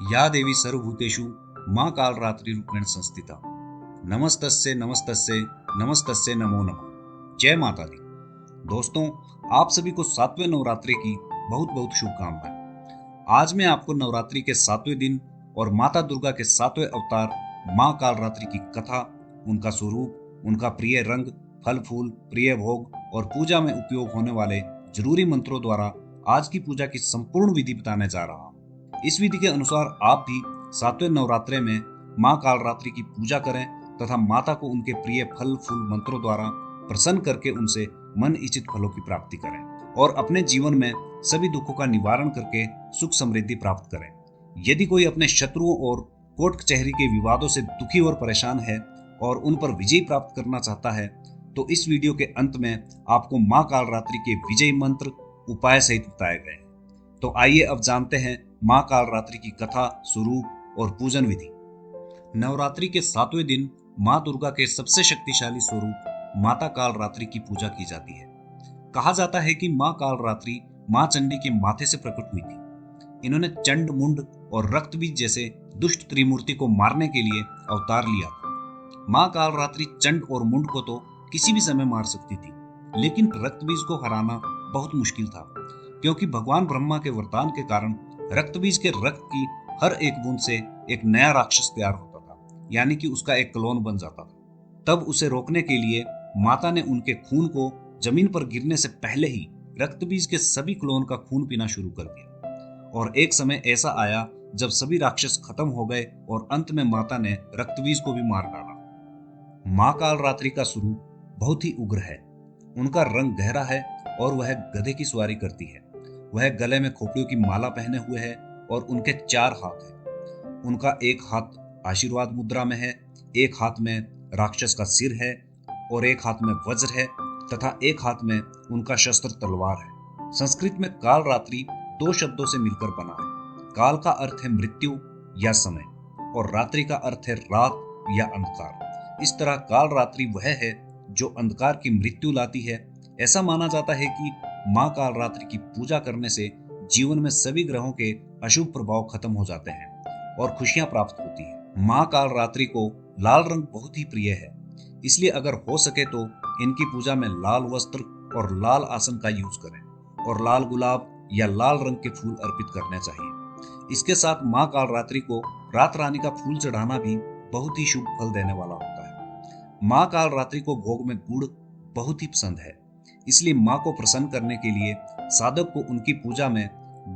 या देवी सर्वभूतेषु मां कालरात्रि रूपेण संस्थिता। नमस्तस्ये नमस्तस्ये नमस्तस्ये नमो नमः। जय माता दी। दोस्तों, आप सभी को सातवें नवरात्रि की बहुत बहुत शुभकामनाएं। आज मैं आपको नवरात्रि के सातवें दिन और माता दुर्गा के सातवें अवतार मां कालरात्रि की कथा, उनका स्वरूप, उनका प्रिय रंग, फल फूल, प्रिय भोग और पूजा में उपयोग होने वाले जरूरी मंत्रों द्वारा आज की पूजा की संपूर्ण विधि बताने जा रहा हूँ। इस विधि के अनुसार आप भी सातवें नवरात्रे में मां कालरात्रि की पूजा करें तथा माता को उनके प्रिय फल फूल मंत्रों द्वारा प्रसन्न करके उनसे मन इच्छित फलों की प्राप्ति करें और अपने जीवन में सभी दुखों का निवारण करके सुख समृद्धि प्राप्त करें। यदि कोई अपने शत्रुओं और कोर्ट कचहरी के विवादों से दुखी और परेशान है और उन पर विजय प्राप्त करना चाहता है तो इस वीडियो के अंत में आपको मां कालरात्रि के विजय मंत्र उपाय सहित बताए गए हैं। तो आइए अब जानते हैं मां कालरात्रि की कथा, स्वरूप और पूजन विधि। नवरात्रि के सातवें दिन मां दुर्गा के सबसे शक्तिशाली स्वरूप माता कालरात्रि की पूजा की जाती है। कहा जाता है कि मां कालरात्रि मां चंडी के माथे से प्रकट हुई थी। इन्होंने चंड, मुंड और रक्तबीज जैसे दुष्ट त्रिमूर्ति को मारने के लिए अवतार लिया था। मां कालरात्रि चंड और मुंड को तो किसी भी समय मार सकती थी, लेकिन रक्तबीज को हराना बहुत मुश्किल था, क्योंकि भगवान ब्रह्मा के वरदान के कारण रक्तबीज के रक्त की हर एक बूंद से एक नया राक्षस तैयार होता था, यानी कि उसका एक क्लोन बन जाता था। तब उसे रोकने के लिए माता ने उनके खून को जमीन पर गिरने से पहले ही रक्तबीज के सभी क्लोन का खून पीना शुरू कर दिया। और एक समय ऐसा आया जब सभी राक्षस खत्म हो गए और अंत में माता ने रक्तबीज को भी मार डाला। मां कालरात्रि का स्वरूप बहुत ही उग्र है। उनका रंग गहरा है और वह गधे की सवारी करती है। वह गले में खोपड़ियों की माला पहने हुए है और उनके 4 हाथ हैं। उनका एक हाथ आशीर्वाद मुद्रा में है, एक हाथ में राक्षस का सिर है और एक हाथ में वज्र है तथा एक हाथ में उनका शस्त्र तलवार है। संस्कृत में कालरात्रि 2 शब्दों से मिलकर बना है। काल का अर्थ है मृत्यु या समय और रात्रि का अर्थ है रात या अंधकार। इस तरह कालरात्रि वह है जो अंधकार की मृत्यु लाती है। ऐसा माना जाता है कि मां कालरात्रि की पूजा करने से जीवन में सभी ग्रहों के अशुभ प्रभाव खत्म हो जाते हैं और खुशियां प्राप्त होती है। मां कालरात्रि को लाल रंग बहुत ही प्रिय है, इसलिए अगर हो सके तो इनकी पूजा में लाल वस्त्र और लाल आसन का यूज करें और लाल गुलाब या लाल रंग के फूल अर्पित करने चाहिए। इसके साथ मां कालरात्रि को रात रानी का फूल चढ़ाना भी बहुत ही शुभ फल देने वाला होता है। मां कालरात्रि को भोग में गुड़ बहुत ही पसंद है, इसलिए मां को प्रसन्न करने के लिए साधक को उनकी पूजा में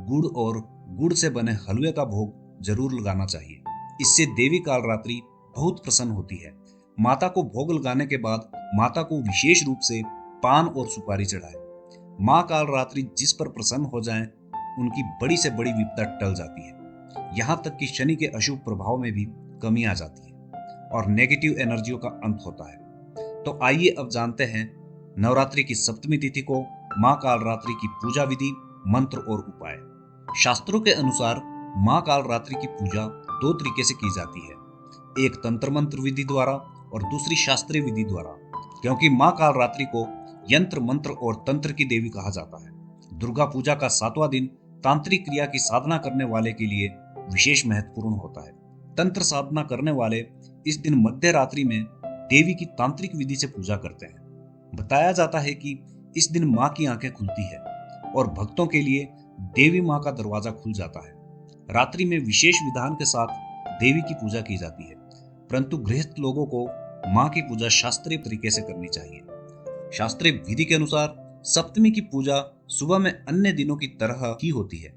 गुड़ और गुड़ से बने हलवे का भोग जरूर लगाना चाहिए। इससे देवी कालरात्रि बहुत प्रसन्न होती है। माता को भोग लगाने के बाद माता को विशेष रूप से पान और सुपारी चढ़ाए। मां कालरात्रि जिस पर प्रसन्न हो जाएं, उनकी बड़ी से बड़ी विपदा टल जाती है। यहाँ तक कि शनि के अशुभ प्रभाव में भी कमी आ जाती है और नेगेटिव एनर्जियों का अंत होता है। तो आइए अब जानते हैं नवरात्रि की सप्तमी तिथि को मां कालरात्रि की पूजा विधि, मंत्र और उपाय। शास्त्रों के अनुसार मां कालरात्रि की पूजा 2 तरीके से की जाती है, एक तंत्र मंत्र विधि द्वारा और दूसरी शास्त्रीय विधि द्वारा, क्योंकि मां कालरात्रि को यंत्र, मंत्र और तंत्र की देवी कहा जाता है। दुर्गा पूजा का 7वां दिन तांत्रिक क्रिया की साधना करने वाले के लिए विशेष महत्वपूर्ण होता है। तंत्र साधना करने वाले इस दिन मध्य रात्रि में देवी की तांत्रिक विधि से पूजा करते हैं। बताया जाता है कि इस दिन मां की आंखें खुलती है और भक्तों के लिए देवी मां का दरवाजा खुल जाता है। रात्रि में विशेष विधान के साथ देवी की पूजा की जाती है, परंतु गृहस्थ लोगों को मां की पूजा शास्त्रीय तरीके से करनी चाहिए। शास्त्रीय विधि के अनुसार सप्तमी की पूजा सुबह में अन्य दिनों की तरह ही होती है।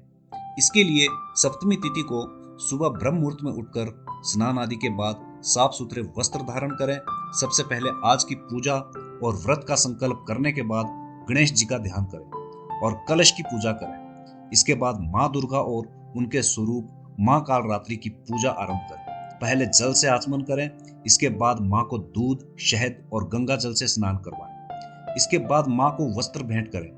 इसके लिए सप्तमी तिथि को सुबह ब्रह्म मुहूर्त में उठकर स्नान आदि के बाद साफ सुथरे वस्त्र धारण करें। सबसे पहले आज की पूजा और व्रत का संकल्प करने के बाद गणेश जी का ध्यान करें और कलश की पूजा करें। इसके बाद मां दुर्गा और उनके स्वरूप मां कालरात्रि की पूजा आरंभ करें। पहले जल से आचमन करें, इसके बाद मां को दूध, शहद और गंगा जल से स्नान करवाएं। इसके बाद मां को वस्त्र भेंट करें।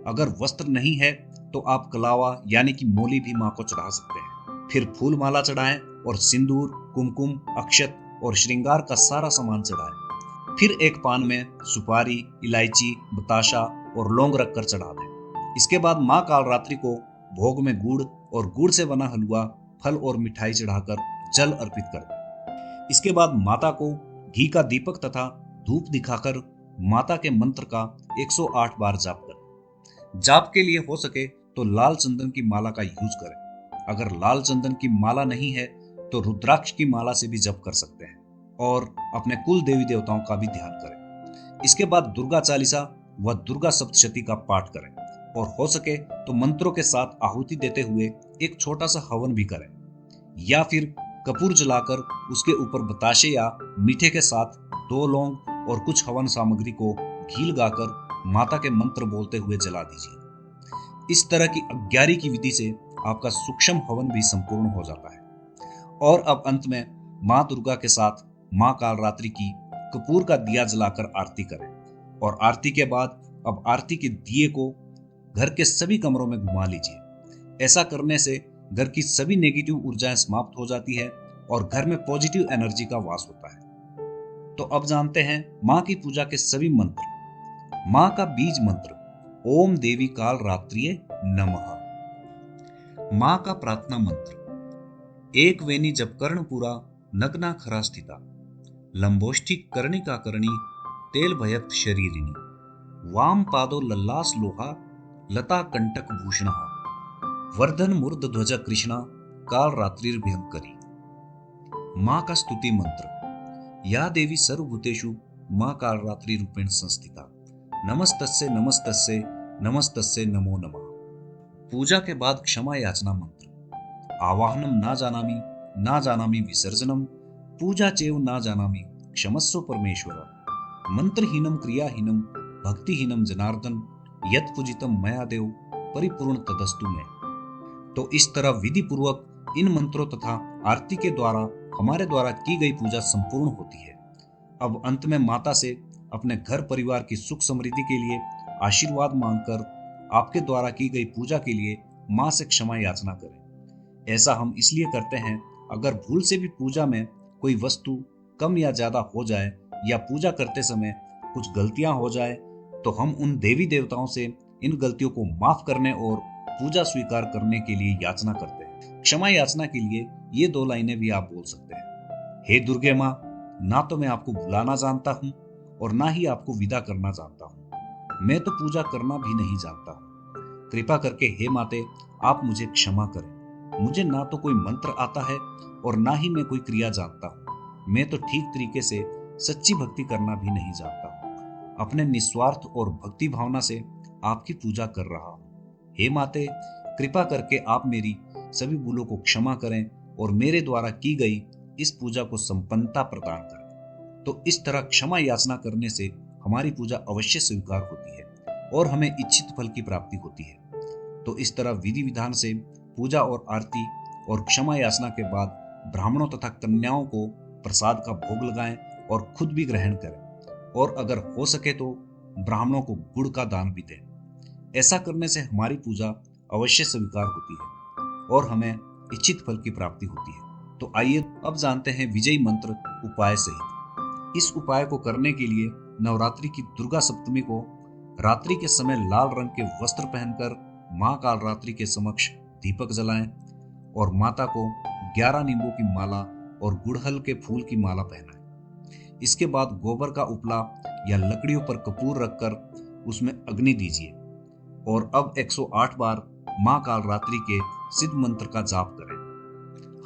अगर वस्त्र नहीं है तो आप कलावा यानी कि मोली भी मां को चढ़ा सकते हैं। फिर फूल माला चढ़ाएं और सिंदूर, कुमकुम, अक्षत और श्रृंगार का सारा सामान चढ़ाएं। फिर एक पान में सुपारी, इलायची, बताशा और लौंग रखकर चढ़ा दें। इसके बाद मां कालरात्रि को भोग में गुड़ और गुड़ से बना हलवा, फल और मिठाई चढ़ाकर जल अर्पित कर दें। इसके बाद माता को घी का दीपक तथा धूप दिखाकर माता के मंत्र का 108 बार जाप करें। जाप के लिए हो सके तो लाल चंदन की माला का यूज करें। अगर लाल चंदन की माला नहीं है तो रुद्राक्ष की माला से भी जप कर सकते हैं और अपने कुल देवी देवताओं का भी ध्यान करें। इसके बाद दुर्गा चालीसा व दुर्गा सप्तशती का पाठ करें और हो सके तो मंत्रों के साथ आहुति देते हुए एक छोटा सा हवन भी करें, या फिर कपूर जलाकर उसके ऊपर बताशे या मीठे के साथ 2 लौंग और कुछ हवन सामग्री को घी लगाकर माता के मंत्र बोलते हुए जला दीजिए। इस तरह की 11 की विधि से आपका सूक्ष्म हवन भी संपूर्ण हो जाता है। और अब अंत में माँ दुर्गा के साथ माँ कालरात्रि की कपूर का दिया जलाकर आरती करें और आरती के बाद अब आरती के दिए को घर के सभी कमरों में घुमा लीजिए। ऐसा करने से घर की सभी नेगेटिव ऊर्जाएं समाप्त हो जाती है और घर में पॉजिटिव एनर्जी का वास होता है। तो अब जानते हैं माँ की पूजा के सभी मंत्र। माँ का बीज मंत्र ओम देवी कालरात्रिये नमः। माँ का प्रार्थना मंत्र एक वेनी जब कर्ण पूरा नग्ना खरा स्थिता, लंबोष्ठी कर्णिका करणी तेल भयक्त शरीरिणी, वाम पादो लल्लास लोहा लता कंटक भूषण, वर्धन मूर्ध ध्वज कृष्णा काल रात्रिर्भयंकरी। माँ का स्तुति मंत्र या देवी सर्वभूतेषु माँ काल रात्रि रूपेण संस्थिता, नमस्तस्ये नमस्तस्ये नमस्तस्ये नमो नमः। पूजा के बाद क्षमा याचना मंत्र आवाहनम ना जानामि विसर्जनम, पूजा चेव ना जानामि क्षमस्व परमेश्वर, मंत्रहीनम क्रियाहीनम भक्तिहीनम जनार्दन, यत् पूजितम मया देव परिपूर्ण तदस्तु में। तो इस तरह विधि पूर्वक इन मंत्रों तथा आरती के द्वारा हमारे द्वारा की गई पूजा संपूर्ण होती है। अब अंत में माता से अपने घर परिवार की सुख समृद्धि के लिए आशीर्वाद मांगकर आपके द्वारा की गई पूजा के लिए माँ से क्षमा याचना करें। ऐसा हम इसलिए करते हैं, अगर भूल से भी पूजा में कोई वस्तु कम या ज्यादा हो जाए या पूजा करते समय कुछ गलतियां हो जाए तो हम उन देवी देवताओं से इन गलतियों को माफ करने और पूजा स्वीकार करने के लिए याचना करते हैं। क्षमा याचना के लिए ये 2 लाइनें भी आप बोल सकते हैं। हे दुर्गे माँ, ना तो मैं आपको बुलाना जानता हूँ और ना ही आपको विदा करना जानता हूँ। मैं तो पूजा करना भी नहीं जानता हूँ। कृपा करके हे माते, आप मुझे क्षमा करें। मुझे ना तो कोई मंत्र आता है और ना ही मैं कोई क्रिया जानता हूँ। मैं तो ठीक तरीके से सच्ची भक्ति करना भी नहीं जानता हूँ। अपने निस्वार्थ और भक्ति भावना से आपकी पूजा कर रहा हूँ। हे माते, कृपा करके आप मेरी सभी भूलों को क्षमा करें और मेरे द्वारा की गई इस पूजा को संपन्नता प्रदान करें। तो इस तरह क्षमा याचना करने से हमारी पूजा अवश्य स्वीकार होती है और हमें इच्छित फल की प्राप्ति होती है। तो इस तरह विधि विधान से पूजा और आरती और क्षमा याचना के बाद ब्राह्मणों तथा कन्याओं को प्रसाद का भोग लगाएं और खुद भी ग्रहण करें, और अगर हो सके तो ब्राह्मणों को गुड़ का दान भी दें। ऐसा करने से हमारी पूजा अवश्य स्वीकार होती है और हमें इच्छित फल की प्राप्ति होती है। तो आइए अब जानते हैं विजयी मंत्र उपाय सहित। इस उपाय को करने के लिए नवरात्रि की दुर्गा सप्तमी को रात्रि के समय लाल रंग के वस्त्र पहनकर माँ कालरात्रि के समक्ष दीपक जलाएं और माता को 11 नींबू की माला और गुड़हल के फूल की माला पहनाएं। इसके बाद गोबर का उपला या लकड़ियों पर कपूर रखकर उसमें अग्नि दीजिए और अब 108 बार माँ कालरात्रि के सिद्ध मंत्र का जाप करें।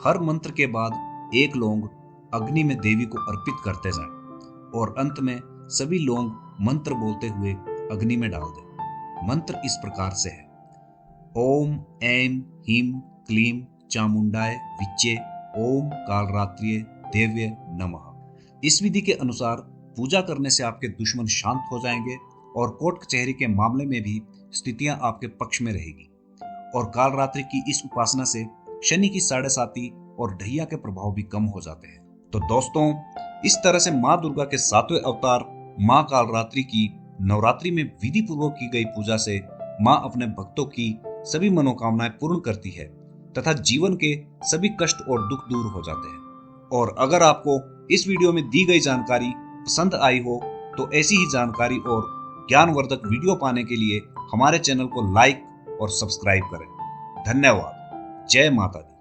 हर मंत्र के बाद एक लौंग अग्नि में देवी को अर्पित करते जाएं और अंत में सभी लौंग मंत्र बोलते हुए अग्नि में डाल दें। मंत्र इस प्रकार से है: ओम ऐं ह्रीं क्लीं चामुंडाय विच्चे ओम कालरात्रिये देव्ये नमः। इस विधि के अनुसार पूजा करने से आपके दुश्मन शांत हो जाएंगे और कोर्ट कचहरी के मामले में भी स्थितियां आपके पक्ष में रहेगी। और कालरात्रि की इस उपासना से शनि की 7.5 और ढैया के प्रभाव भी कम हो जाते हैं। तो दोस्तों, इस तरह से माँ दुर्गा के 7वें अवतार माँ कालरात्रि की नवरात्रि में विधि पूर्वक की गई पूजा से माँ अपने भक्तों की सभी मनोकामनाएं पूर्ण करती है तथा जीवन के सभी कष्ट और दुख दूर हो जाते हैं। और अगर आपको इस वीडियो में दी गई जानकारी पसंद आई हो तो ऐसी ही जानकारी और ज्ञानवर्धक वीडियो पाने के लिए हमारे चैनल को लाइक और सब्सक्राइब करें। धन्यवाद। जय माता दी।